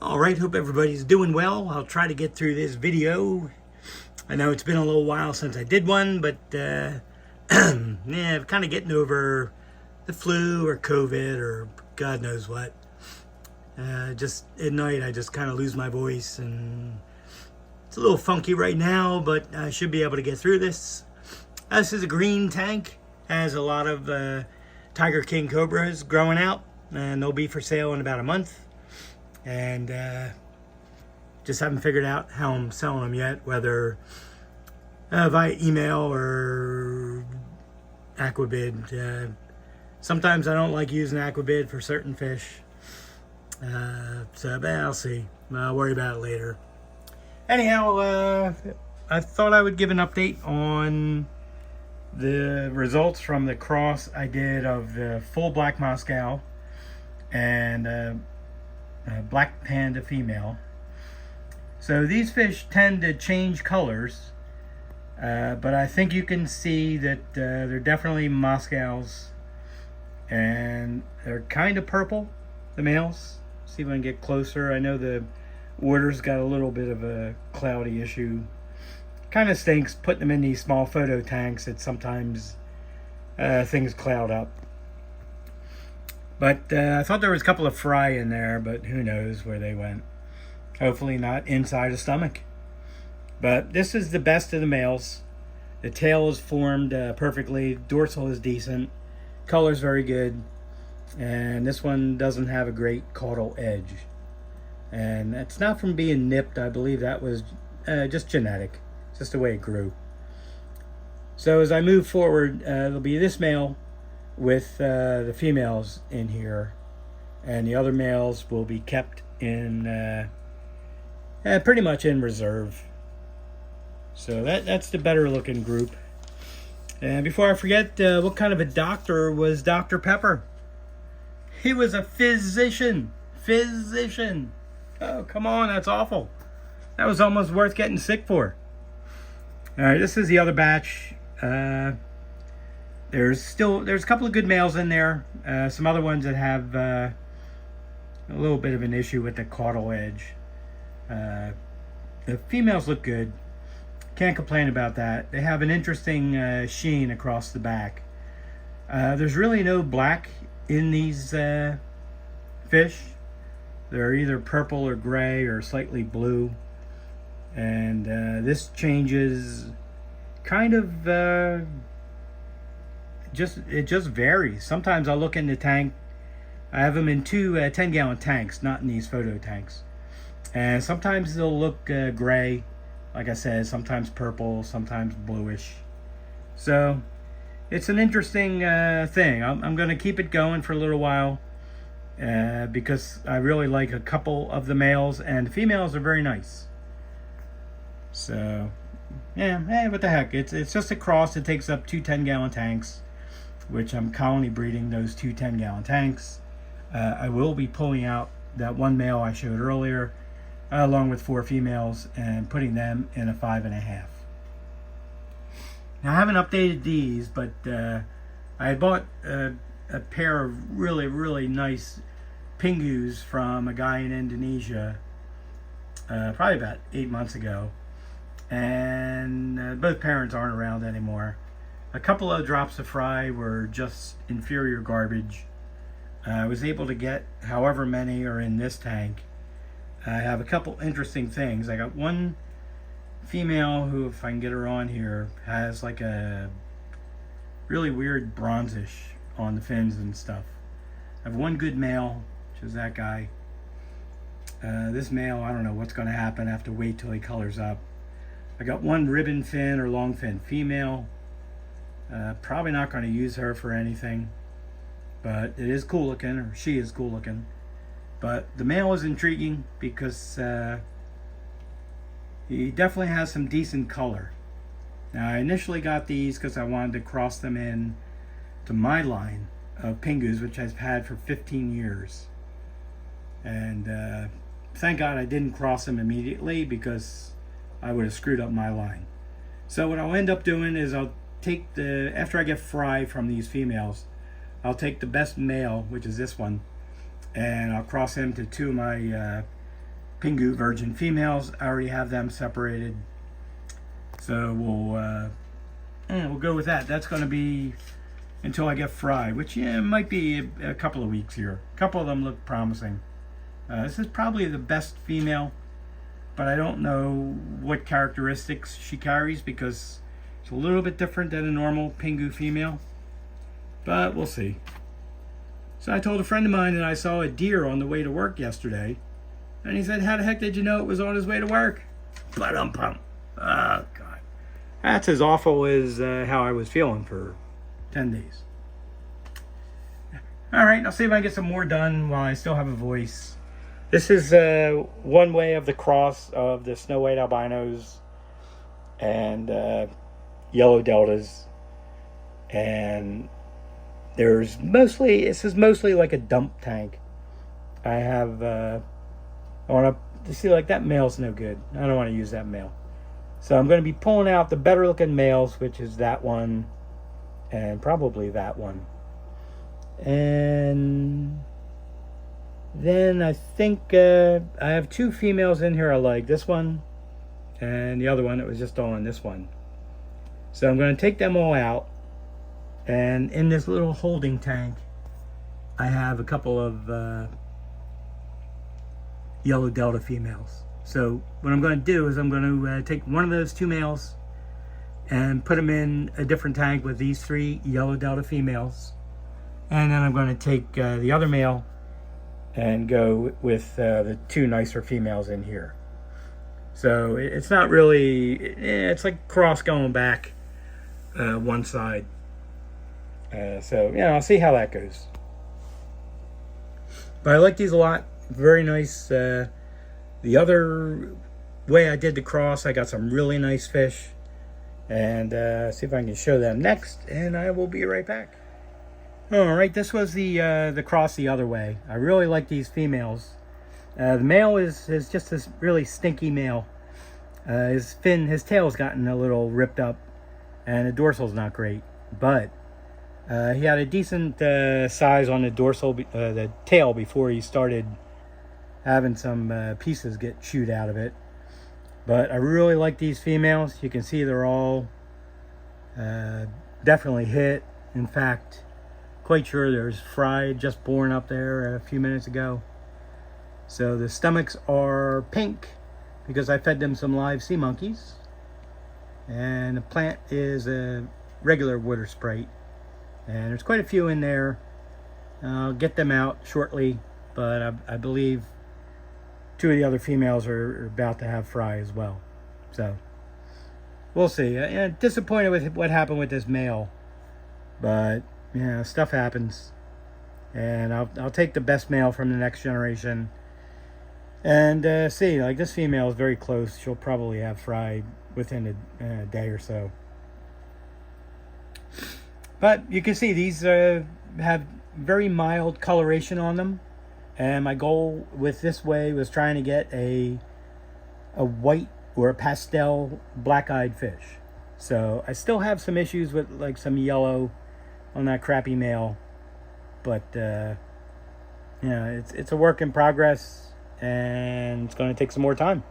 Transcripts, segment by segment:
Alright, hope everybody's doing well. I'll try to get through this video. I know it's been a little while since I did one, but yeah, I'm kind of getting over the flu or COVID or God knows what. Just at night I just kind of lose my voice and it's a little funky right now, but I should be able to get through this. This is a green tank. Has a lot of Tiger King Cobras growing out, and they'll be for sale in about a month. And just haven't figured out how I'm selling them yet, whether via email or Aquabid. Sometimes I don't like using Aquabid for certain fish, but I'll see. I'll worry about it later. Anyhow, I thought I would give an update on the results from the cross I did of the full black Moscow and black panda female. So these fish tend to change colors, but I think you can see that they're definitely Moscows, and they're kind of purple, the males. See if I can get closer. I know the water's got a little bit of a cloudy issue. Kind of stinks putting them in these small photo tanks that sometimes things cloud up. But I thought there was a couple of fry in there, but who knows where they went. Hopefully not inside a stomach. But this is the best of the males. The tail is formed perfectly. Dorsal is decent. Color's very good. And this one doesn't have a great caudal edge. And that's not from being nipped. I believe that was just genetic. Just the way it grew. So as I move forward, it'll be this male with the females in here, and the other males will be kept in pretty much in reserve. So that's the better looking group. And before I forget, what kind of a doctor was Dr. Pepper? He was a physician. Oh, come on, that's awful. That was almost worth getting sick for. All right, this is the other batch. There's a couple of good males in there. Some other ones that have a little bit of an issue with the caudal edge. The females look good. Can't complain about that. They have an interesting sheen across the back. There's really no black in these fish. They're either purple or gray or slightly blue. And this changes kind of it just varies. Sometimes I'll look in the tank. I have them in two 10-gallon tanks, not in these photo tanks. And sometimes they'll look gray, like I said, sometimes purple, sometimes bluish. So it's an interesting thing. I'm going to keep it going for a little while because I really like a couple of the males, and the females are very nice. So, yeah, what the heck. It's just a cross. It takes up two 10-gallon tanks, which I'm colony breeding those two 10-gallon tanks. I will be pulling out that one male I showed earlier, along with 4 females, and putting them in a 5.5. Now, I haven't updated these, but I had bought a pair of really, really nice Pingus from a guy in Indonesia probably about 8 months ago. And both parents aren't around anymore. A couple of drops of fry were just inferior garbage. I was able to get however many are in this tank. I have a couple interesting things. I got one female who, if I can get her on here, has like a really weird bronzish on the fins and stuff. I have one good male, which is that guy. This male, I don't know what's going to happen. I have to wait till he colors up. I got one ribbon fin or long fin female. Probably not going to use her for anything, but it is cool looking, or she is cool looking. But the male is intriguing because he definitely has some decent color. Now, I initially got these because I wanted to cross them in to my line of Pingus, which I've had for 15 years. And thank God I didn't cross them immediately, because I would have screwed up my line. So what I'll end up doing is I'll take after I get fry from these females, I'll take the best male, which is this one, and I'll cross him to two of my Pingu virgin females. I already have them separated. So we'll go with that. That's going to be until I get fry, which might be a couple of weeks here. A couple of them look promising. This is probably the best female, but I don't know what characteristics she carries because it's a little bit different than a normal Pingu female, but we'll see. So I told a friend of mine that I saw a deer on the way to work yesterday, and he said, "How the heck did you know it was on his way to work?" Pump. Oh, God. That's as awful as how I was feeling for 10 days. All right, I'll see if I can get some more done while I still have a voice. This is one way of the cross of the snow white albinos and yellow deltas. And this is mostly like a dump tank. I have, I want to see, like, that male's no good. I don't want to use that male. So I'm going to be pulling out the better looking males, which is that one and probably that one. And then I think I have two females in here I like. This one and the other one that was just on this one. So I'm going to take them all out. And in this little holding tank, I have a couple of yellow delta females. So what I'm going to do is I'm going to take one of those two males and put them in a different tank with these three yellow delta females. And then I'm going to take the other male and go with the two nicer females in here. So it's not really, it's like cross going back one side. So yeah, I'll see how that goes. But I like these a lot. Very nice. The other way I did the cross, I got some really nice fish. And see if I can show them next, and I will be right back. All right, this was the cross the other way. I really like these females. The male is just this really stinky male. His tail's gotten a little ripped up, and the dorsal's not great. But he had a decent size on the the tail before he started having some pieces get chewed out of it. But I really like these females. You can see they're all definitely hit. In fact, quite sure there's fry just born up there a few minutes ago. So the stomachs are pink because I fed them some live sea monkeys. And the plant is a regular water sprite. And there's quite a few in there. I'll get them out shortly, but I believe two of the other females are about to have fry as well. So we'll see. Disappointed with what happened with this male, but yeah, stuff happens. And I'll take the best male from the next generation and see. Like, this female is very close. She'll probably have fry within a day or so. But you can see these have very mild coloration on them. And my goal with this way was trying to get a white or a pastel black-eyed fish. So I still have some issues with like some yellow on that crappy male. But yeah, it's a work in progress, and it's going to take some more time.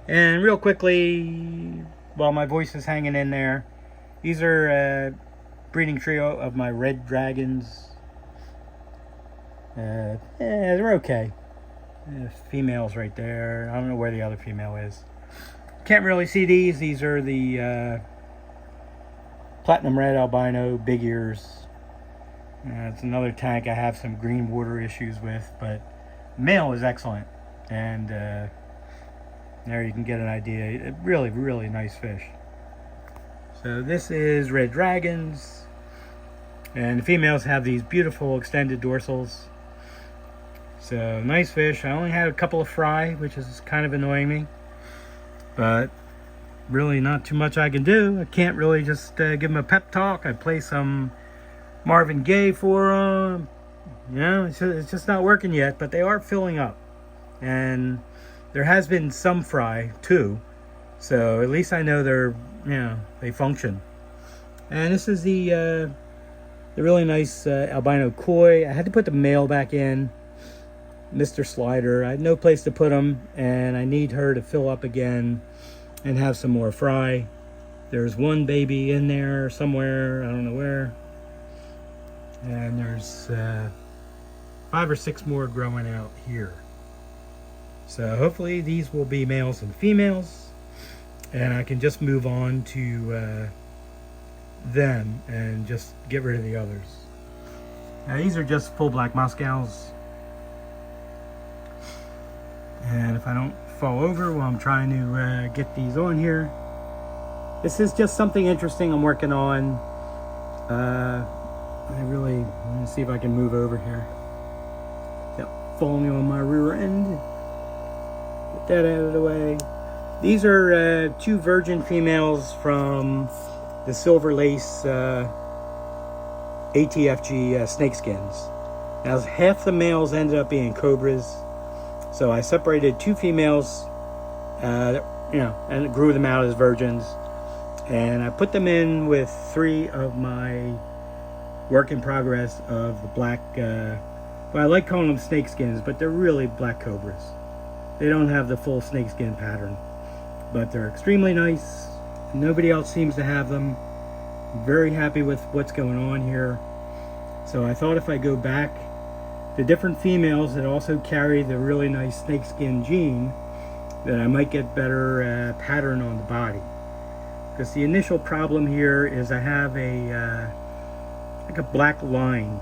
And real quickly, while my voice is hanging in there, these are a breeding trio of my red dragons. They're okay. Females right there. I don't know where the other female is. Can't really see these. These are the platinum red albino big ears. It's another tank I have some green water issues with, but male is excellent. And there you can get an idea. Really, really nice fish. So this is red dragons. And the females have these beautiful extended dorsals. So nice fish. I only had a couple of fry, which is kind of annoying me, but really not too much I can do. I can't really just give them a pep talk. I play some Marvin Gaye for them. You know, it's just not working yet, but they are filling up, and there has been some fry too. So at least I know they function. And this is the really nice albino koi. I had to put the male back in. Mr. Slider. I had no place to put him, and I need her to fill up again and have some more fry. There's one baby in there somewhere, I don't know where. And there's 5 or 6 more growing out here. So hopefully these will be males and females, and I can just move on to them and just get rid of the others. Now these are just full black Moscows. And if I don't fall over while I'm trying to get these on here, this is just something interesting I'm working on. Let me see if I can move over here. Yep, falling on my rear end. Get that out of the way. These are 2 virgin females from the silver lace ATFG snakeskins. Now half the males ended up being Cobras. So I separated 2 females, and grew them out as virgins. And I put them in with 3 of my work in progress of the black, well, I like calling them snakeskins, but they're really black Cobras. They don't have the full snakeskin pattern, but they're extremely nice. Nobody else seems to have them. I'm very happy with what's going on here. So I thought if I go back, the different females that also carry the really nice snakeskin gene, that I might get better pattern on the body. Because the initial problem here is I have a like a black line,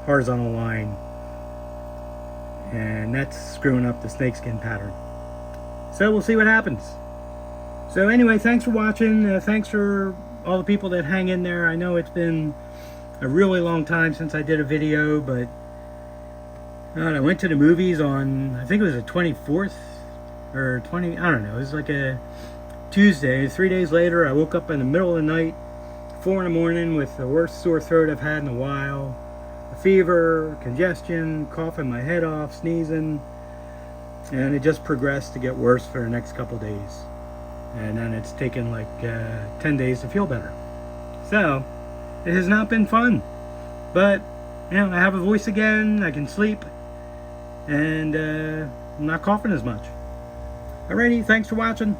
horizontal line, and that's screwing up the snakeskin pattern. So we'll see what happens. So anyway, thanks for watching. Thanks for all the people that hang in there. I know it's been a really long time since I did a video, but I went to the movies on, I think it was the 24th or I don't know, it was like a Tuesday. 3 days later I woke up in the middle of the night, 4 in the morning, with the worst sore throat I've had in a while, a fever, congestion, coughing my head off, sneezing, and it just progressed to get worse for the next couple days, and then it's taken like 10 days to feel better. So it has not been fun, but I have a voice again, I can sleep, and I'm not coughing as much. Alrighty, thanks for watching.